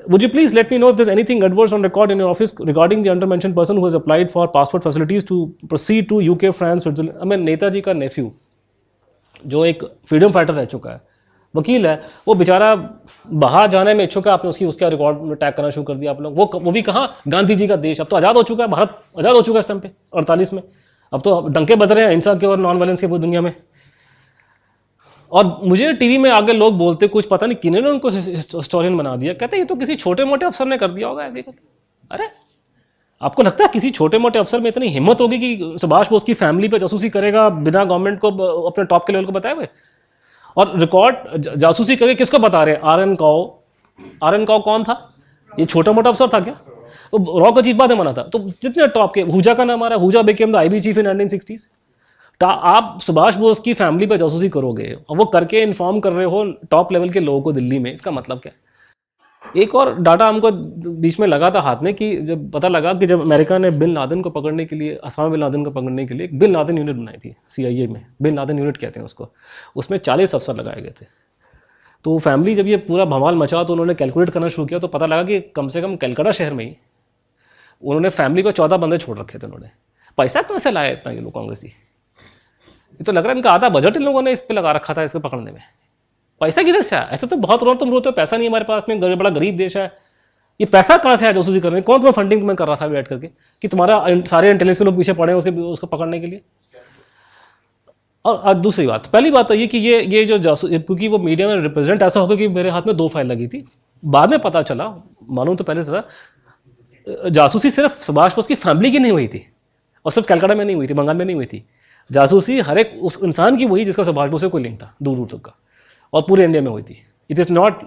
Would you please let me know if there's anything adverse on record in your office regarding the undermentioned person who has applied for passport facilities to proceed to UK, France, Switzerland? I mean, Netaji का नेफ्यू जो एक freedom fighter रह चुका है, वकील है, वो बेचारा बाहर जाने में इच्छुक है, आपने उसका रिकॉर्ड में टैग करना शुरू कर दिया आप लोग। वो भी कहाँ, गांधी जी का देश, अब तो आज़ाद हो चुका है, भारत आज़ाद हो चुका है इस टाइम पे 48 में, अब तो डंके बज रहे हैं हिंसा के और नॉन वायलेंस के पूरी दुनिया में। और मुझे टीवी में आगे लोग बोलते, कुछ पता नहीं किन्होंने उनको हिस्टोरियन बना दिया, कहते ये तो किसी छोटे मोटे अफसर ने कर दिया होगा ऐसे करके। अरे आपको लगता है किसी छोटे मोटे अफसर में इतनी हिम्मत होगी कि सुभाष बोस की फैमिली पे जासूसी करेगा बिना गवर्नमेंट को अपने टॉप के लेवल को बताए हुए? और रिकॉर्ड जासूसी करके किसको बता रहे हैं? आर एन काओ कौन था? ये छोटा मोटा अफसर था क्या? तो रॉ का चीफ बात है मना था। तो जितने टॉप के, हुजा का नाम आ रहा है, Hooja became the IB chief in 1960s। आप सुभाष बोस की फैमिली पे जासूसी करोगे और वो करके इन्फॉर्म कर रहे हो टॉप लेवल के लोगों को दिल्ली में, इसका मतलब क्या? एक और डाटा हमको बीच में लगा था हाथ में कि जब पता लगा कि जब अमेरिका ने बिन लादेन को पकड़ने के लिए, असामा बिन लादेन को पकड़ने के लिए एक बिन लादेन यूनिट बनाई थी CIA में, बिन लादेन यूनिट कहते हैं उसको, उसमें 40 अफसर लगाए गए थे। तो फैमिली जब ये पूरा भवाल मचा तो उन्होंने कैलकुलेट करना शुरू किया, तो पता लगा कि कम से कम कलकत्ता शहर में ही उन्होंने फैमिली को 14 बंदे छोड़ रखे थे। उन्होंने पैसा कहाँ से लाया इतना ये लोग कांग्रेसी? ये तो लग रहा है इनका आधा बजट इन लोगों ने इस पर लगा रखा था, इसको पकड़ने में। पैसा किधर से आया? ऐसा तो बहुत तुम रोते हो पैसा नहीं हमारे पास में, बड़ा गरीब देश है, ये पैसा कहाँ से आया जासूसी करने? कौन तुम्हें फंडिंग में कर रहा था बैठ करके कि तुम्हारा सारे इंटेलिजेंस के लोग पीछे पड़े हैं उसको पकड़ने के लिए? और दूसरी बात, पहली बात तो ये कि ये जो जासूस, क्योंकि वो मीडिया में रिप्रेजेंट ऐसा हो गया कि मेरे हाथ में 2 फाइल लगी थी, बाद में पता चला, मालूम तो पहले से था, जासूसी सिर्फ सुभाष बोस की फैमिली की नहीं हुई थी, और सिर्फ कलकत्ता में नहीं हुई थी, बंगाल में नहीं हुई थी। जासूसी हर एक उस इंसान की वही जिसका सुभाष बोस से कोई लिंक था, दूर दूर तक का, और पूरे इंडिया में हुई थी। It is not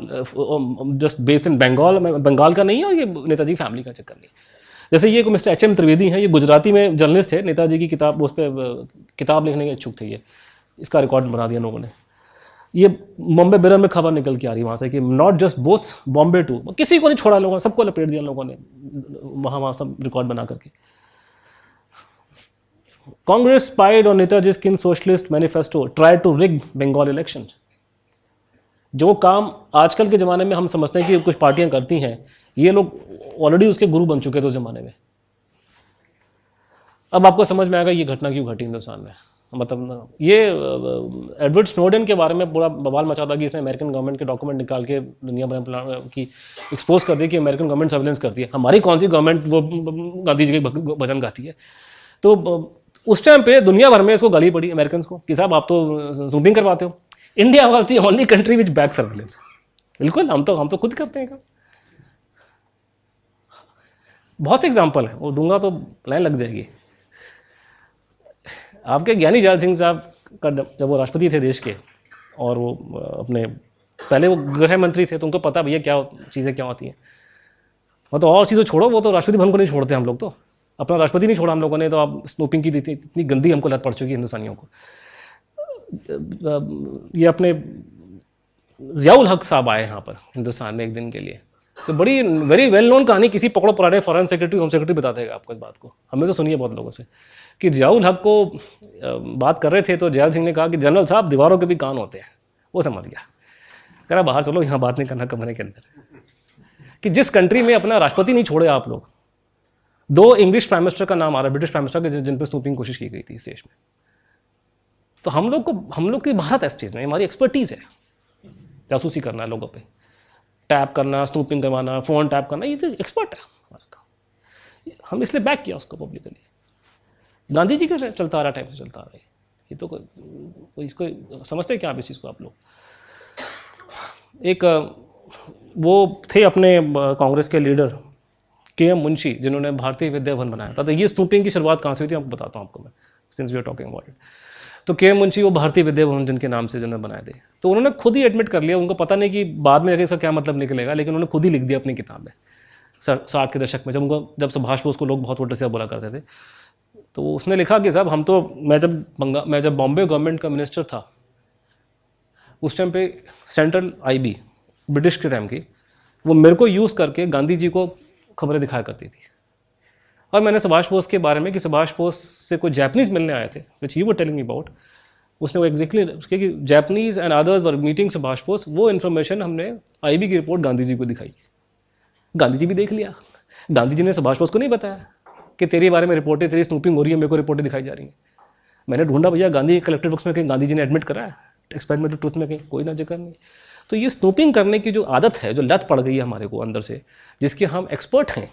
just based in Bengal, Bengal का नहीं है, और ये नेताजी फैमिली का चक्कर नहीं। जैसे ये मिस्टर HM त्रिवेदी हैं, ये गुजराती में जर्नलिस्ट थे, नेताजी की किताब, उस पर किताब लिखने के इच्छुक थे, ये इसका रिकॉर्ड बना दिया लोगों ने। ये बॉम्बे मिरर में खबर निकल के आ रही वहाँ से कि not just Bose, Bombay too, किसी को नहीं छोड़ा लोगों ने, सबको लपेट दिया लोगों ने वहाँ सब रिकॉर्ड बना करके। Congress spied on Netaji in socialist manifesto, try to rig Bengal election. जो काम आजकल के ज़माने में हम समझते हैं कि कुछ पार्टियां करती हैं, ये लोग ऑलरेडी उसके गुरु बन चुके थे उस ज़माने में। अब आपको समझ में आएगा ये घटना क्यों घटी हिंदुस्तान में। मतलब ये एडवर्ड स्नोडेन के बारे में पूरा बवाल मचा था कि इसने अमेरिकन गवर्नमेंट के डॉक्यूमेंट निकाल के दुनिया भर में की एक्सपोज कर दिया कि अमेरिकन गवर्नमेंट सर्विलेंस करती है। हमारी कौन सी गवर्नमेंट वो गांधी जी के भजन गाती है? तो उस टाइम पे दुनिया भर में इसको गाली पड़ी अमेरिकन को कि साहब आप तो जूमिंग करवाते हो। India was the only country which back surveillance. बिल्कुल, हम तो खुद करते हैं। बहुत से एग्जाम्पल है, वो दूंगा तो लाइन लग जाएगी। आपके ज्ञानी जैल सिंह साहब का जब वो राष्ट्रपति थे देश के, और वो अपने पहले वो गृह मंत्री थे, तो उनको पता भैया क्या चीज़ें क्या होती हैं। वो तो और चीज़ें छोड़ो, वो तो राष्ट्रपति भवन को नहीं छोड़ते हम लोग, तो अपना राष्ट्रपति नहीं छोड़ा हम लोगों ने। तो आप स्नूपिंग की इतनी गंदी हमको लत पड़ चुकी है हिंदुस्तानियों को। ये अपने ज़ियाउल हक साहब आए यहाँ पर हिंदुस्तान में एक दिन के लिए, तो बड़ी वेरी वेल नोन कहानी, किसी पकड़ो पराठे फॉरेन सेक्रेटरी होम सेक्रेटरी बता देगा आपको इस बात को। हमने तो सुनी है बहुत लोगों से कि ज़ियाउल हक को बात कर रहे थे, तो जैल सिंह ने कहा कि जनरल साहब दीवारों के भी कान होते हैं। वो समझ गया, कह रहा बाहर चलो, यहाँ बात नहीं करना कमरे के अंदर। कि जिस कंट्री में अपना राष्ट्रपति नहीं छोड़े आप लोग, 2 इंग्लिश प्राइम मिनिस्टर का नाम आ रहा है, ब्रिटिश प्राइम मिनिस्टर के, जिन पर स्नूपिंग की कोशिश की गई थी इस देश में। तो हम लोग की भारत है इस चीज़ में, हमारी एक्सपर्टीज़ है जासूसी करना है लोगों पे, टैप करना, स्नूपिंग करवाना, फ़ोन टैप करना, ये तो एक्सपर्ट है हमारा काम। हम इसलिए बैक किया उसको पब्लिकली। गांधी जी का चलता आ रहा, टाइम से चलता आ रहा है ये। तो इसको समझते क्या आप इस चीज़ को? आप लोग एक वो थे अपने कांग्रेस के लीडर KM मुंशी, जिन्होंने भारतीय विद्या भवन बनाया था। तो ये स्नूपिंग की शुरुआत कहाँ से हुई थी आपको बताता हूँ आपको मैं, since we are talking about it. तो KM मुंशी वो भारतीय विद्या भवन जिनके नाम से जिन्होंने बनाए थे, तो उन्होंने खुद ही एडमिट कर लिया, उनको पता नहीं कि बाद में जाके इसका क्या मतलब निकलेगा, लेकिन उन्होंने खुद ही लिख दिया अपनी किताब में 60 के दशक में, जब सुभाष बोस को लोग बहुत उल्टे से बोला करते थे। तो उसने लिखा कि साहब हम तो, मैं जब बॉम्बे गवर्नमेंट का मिनिस्टर था, उस टाइम पे सेंट्रल IB ब्रिटिश के टाइम की, वो मेरे को यूज़ करके गांधी जी को खबरें दिखाया करती थी। और मैंने सुभाष बोस के बारे में कि सुभाष बोस से कोई जैपनीज़ मिलने आए थे, which you were telling me about, उसने वो एग्जैक्टली उसके कि Japanese and others were meeting Subhash Bose, वो इन्फॉर्मेशन हमने IB की रिपोर्ट गांधी जी को दिखाई गांधी जी भी देख लिया। गांधी जी ने सुभाष बोस को नहीं बताया कि तेरे बारे में रिपोर्टें, तेरी स्नूपिंग हो रही है, मेरे को रिपोर्टें दिखाई जा रही हैं। मैंने ढूंढा भैया गांधी कलेक्टेड बुक्स में कहीं गांधी जी ने एडमिट करा है एक्सपेरिमेंटल ट्रूथ में, कहीं कोई ना जिक्र नहीं। तो ये स्नूपिंग करने की जो आदत है, जो लत पड़ गई है हमारे को अंदर से, जिसके हम एक्सपर्ट हैं,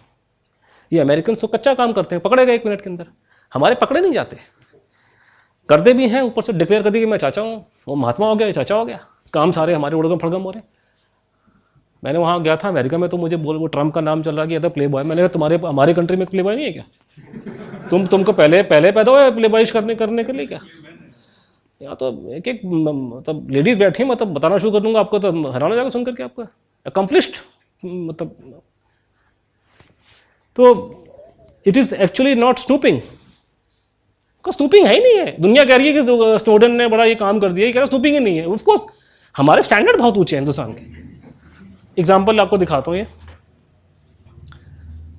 ये अमेरिकन तो कच्चा काम करते हैं, पकड़े गए 1 मिनट के अंदर, हमारे पकड़े नहीं जाते। करते भी हैं, ऊपर से डिक्लेयर कर दिया कि मैं चाचा हूँ, वो महात्मा हो गया, ये चाचा हो गया, काम सारे हमारे उड़गम फड़गम हो रहे हैं। मैंने वहाँ गया था अमेरिका में, तो मुझे वो ट्रम्प का नाम चल रहा कि प्ले बॉय। मैंने कहा तुम्हारे हमारे कंट्री में प्ले बॉय नहीं है क्या? तुमको पहले पैदा हुआ प्ले बॉयश करने के लिए क्या? या तो एक मतलब लेडीज बैठी, मतलब बताना शुरू कर दूंगा आपको, तो हैरान हो जाएगा सुन करके आपका अकम्पलिश्ड, मतलब। तो it is actually not snooping, snooping है ही नहीं है। दुनिया कह रही है कि स्नोडन ने बड़ा ये काम कर दिया, ये कह रहा स्नूपिंग ही नहीं है। ऑफकोर्स हमारे स्टैंडर्ड बहुत ऊंचे हैं हिंदुस्तान के। एग्जाम्पल आपको दिखाता हूँ, ये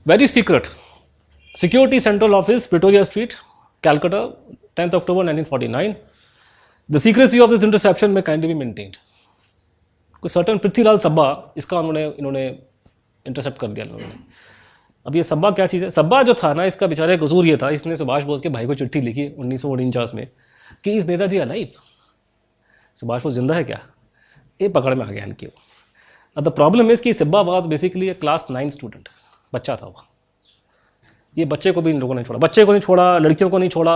very secret security central office, Victoria street, Calcutta, 10 October 1949। The secrecy of this interception में काइंडली बी मेंटेन्ड। कोई सर्टन पृथ्वीलाल सब्बा, इसका इन्होंने इंटरसेप्ट कर दिया इन्होंने। अब ये सब्बा क्या चीज़ है? सब्बा जो था ना, इसका बेचारे कसूर ये था, इसने सुभाष बोस के भाई को चिट्ठी लिखी 1949 में कि इस नेताजी अलाइव, सुभाष बोस जिंदा है क्या? ये पकड़ में आ गया इनकी। द प्रॉब्लम इज कि सब्बा was basically a class 9 student, बच्चा था वो। ये बच्चे को भी इन लोगों ने छोड़ा, बच्चे को नहीं छोड़ा, लड़कियों को नहीं छोड़ा,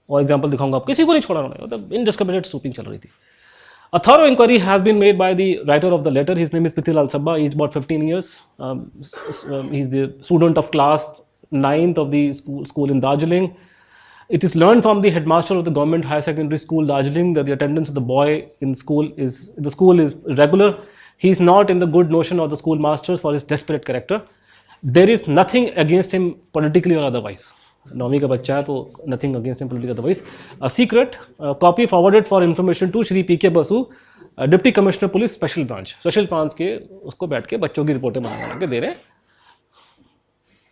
और एग्जाम्पल दिखाऊंगा आप, किसी को नहीं छोड़ा उन्होंने। मतलब इनडिस्क्रिमिनेट स्नूपिंग चल रही थी। A thorough inquiry has been made by the writer of the letter. His name is Prithvilal Sabba. He's about 15 years. He's the student of class 9th of the school in Darjeeling. It is learned from the headmaster of the government higher secondary school Darjeeling that the attendance of the boy in school is regular. He is not in the good notion of the schoolmasters for his desperate character. There is nothing against him politically or otherwise. 9वीं का बच्चा है तो nothing against him political otherwise. Secret copy forwarded for information to Shri P K Basu, deputy commissioner police special branch के, उसको बैठ के बच्चों की रिपोर्टें बना के दे रहे हैं।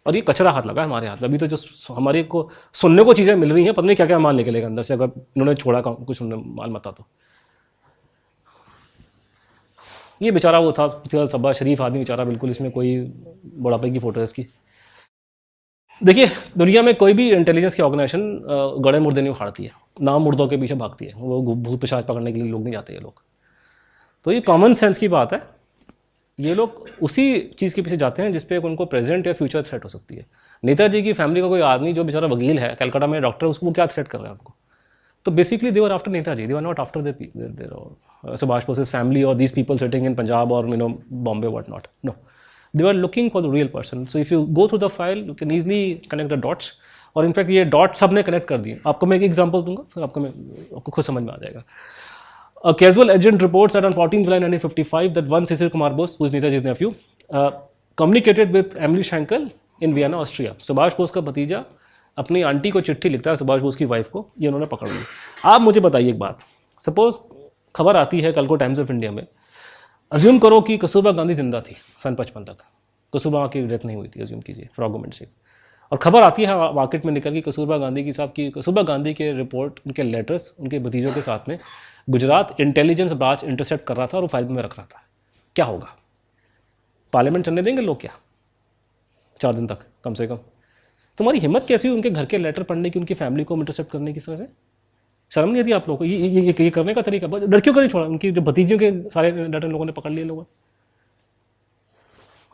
और ये कचरा हाथ लगा हमारे हाथ में। अभी तो जो हमारे को सुनने को चीज़ें मिल रही हैं, पता नहीं क्या क्या माल निकलेगा अंदर से, अगर इन्होंने छोड़ा कुछ माल मता तो। ये बेचारा वो था पृथ्वीलाल सब्बा, शरीफ आदमी बेचारा बिल्कुल, इसमें कोई बुढ़ापे की फोटो है इसकी। देखिए, दुनिया में कोई भी इंटेलिजेंस की ऑर्गेनाइजेशन गड़े मुर्दे नहीं उखाड़ती है, ना मुर्दों के पीछे भागती है। वो भूत पिशाच पकड़ने के लिए लोग नहीं जाते ये लोग। तो ये कॉमन सेंस की बात है। ये लोग उसी चीज़ के पीछे जाते हैं जिस पे उनको प्रेजेंट या फ्यूचर थ्रेट हो सकती है। नेताजी की फैमिली का कोई आदमी जो बेचारा वकील है, कलकत्ता में डॉक्टर, उसको क्या थ्रेट कर रहे हैं उनको? तो basically they were after Netaji, they were not after their Subhash Bose's family और these people sitting in Punjab और Bombay what not. No, they were looking for the real person. So if you go through the file, you can easily connect the dots. और in fact ये dot सब ने connect कर दिए। आपको मैं एक एग्जांपल दूंगा, फिर आपको खुद समझ में आ जाएगा। A casual agent reports that on 14 July 1955 that one Cecil Kumar Bose, who is Netaji's nephew, communicated with Emily Schenkel in Vienna, Austria. Subhash Bose का भतीजा अपनी आंटी को चिट्ठी लिखता है सुभाष बोस की वाइफ को, ये उन्होंने पकड़ ली। आप मुझे बताइए एक बात, सपोज खबर आती है कल को टाइम्स ऑफ इंडिया में, अज्यूम करो कि कस्तूरबा गांधी जिंदा थी सन 55 तक, कस्तूरबा की डेथ नहीं हुई थी, अज्यूम कीजिए फॉर आर्गुमेंट से, और खबर आती है मार्केट में निकल की कस्तूरबा गांधी की साहब की, कस्तूरबा गांधी के रिपोर्ट, उनके लेटर्स उनके भतीजों के साथ में गुजरात इंटेलिजेंस ब्रांच इंटरसेप्ट कर रहा था और वो फाइल में रख रहा था। क्या होगा? पार्लियामेंट चलने देंगे लोग क्या 4 दिन तक कम से कम? तुम्हारी हिम्मत कैसी हुई उनके घर के लेटर पढ़ने की, उनकी फैमिली को इंटरसेप्ट करने की? तरह से शर्म नहीं आती आप लोगों को? ये करने का तरीका, लड़कियों को नहीं छोड़ा, उनकी जो भतीजियों के सारे लेटर लोगों ने पकड़ लिए लोगों।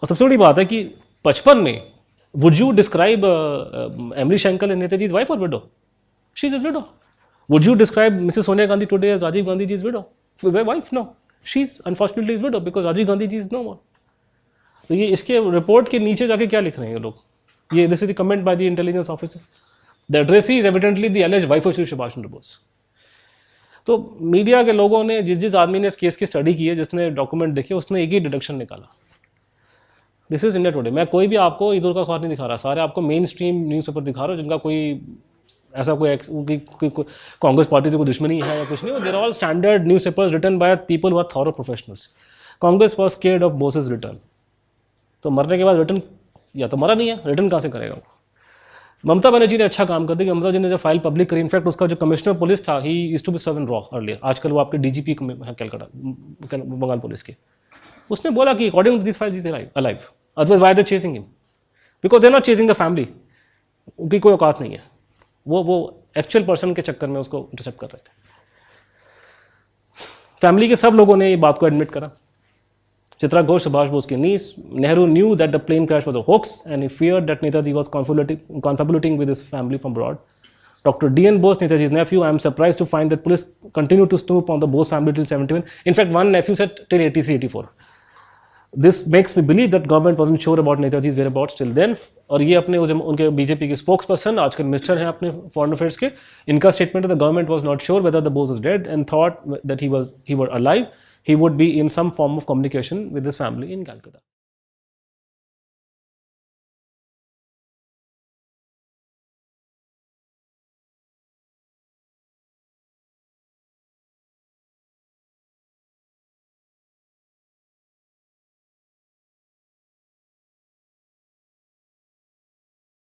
और सबसे बड़ी बात है कि 55 में would you describe Emilie Schenkl and नेताजी's वाइफ और widow? She is widow. Would you describe Mrs Sonia Gandhi today as Rajiv Gandhi जी's widow? Wife? No, she is unfortunately is widow because Rajiv Gandhi ji is no more. तो ये इसके रिपोर्ट के नीचे जाके क्या लिख रहे हैं ये लोग? ये this is the comment by the intelligence officer, the addressee is evidently the alleged wife of Shri Subhash Chandra Bose. तो मीडिया के लोगों ने, जिस आदमी ने इस केस की स्टडी की है, जिसने डॉक्यूमेंट देखे, उसने एक ही डिडक्शन निकाला, दिस इज इंडिया टुडे। मैं कोई भी आपको इधर का अखबार नहीं दिखा रहा, सारे आपको मेन स्ट्रीम न्यूज़ पेपर दिखा रहा हूँ जिनका कोई ऐसा कोई कांग्रेस पार्टी से कोई दुश्मनी है या कुछ नहीं। They're all standard newspapers written by people who are thorough professionals. Congress was scared of Bose's return. तो मरने के बाद रिटर्न, या तो मरा नहीं है, रिटर्न कहाँ से करेगा वो? ममता बनर्जी ने अच्छा काम कर दिया। ममता जी ने जो फाइल पब्लिक करी, इनफैक्ट उसका जो कमिश्नर पुलिस था, he used to be serve in रॉ अर्लियर, आजकल वो आपके डीजीपी है कलकत्ता बंगाल पुलिस के, उसने बोला कि according to this file is alive. Otherwise why are they chasing him? Because they are not chasing the family, उनकी कोई औकात नहीं है, वो एक्चुअल पर्सन के चक्कर में उसको इंटरसेप्ट कर रहे थे। फैमिली के सब लोगों ने ये बात को एडमिट करा। चित्रा घोष, सुभाष बोस की नीस, Nehru knew that the plane crash was a hoax and he feared that Netaji was confabulating with his family from abroad. Dr. D.N. Bose, Netaji's nephew, I am surprised to find that police continued to snoop on the Bose family till 71. In fact, one nephew said till 83, 84. This makes me believe that government wasn't sure about Netaji's whereabouts till then. और ये अपने उनके BJP के spokes person आजकल minister हैं अपने foreign affairs के, इनका स्टेटमेंट है the government was not sure whether the Bose was dead and thought that he were alive, he would be in some form of communication with his family in Calcutta.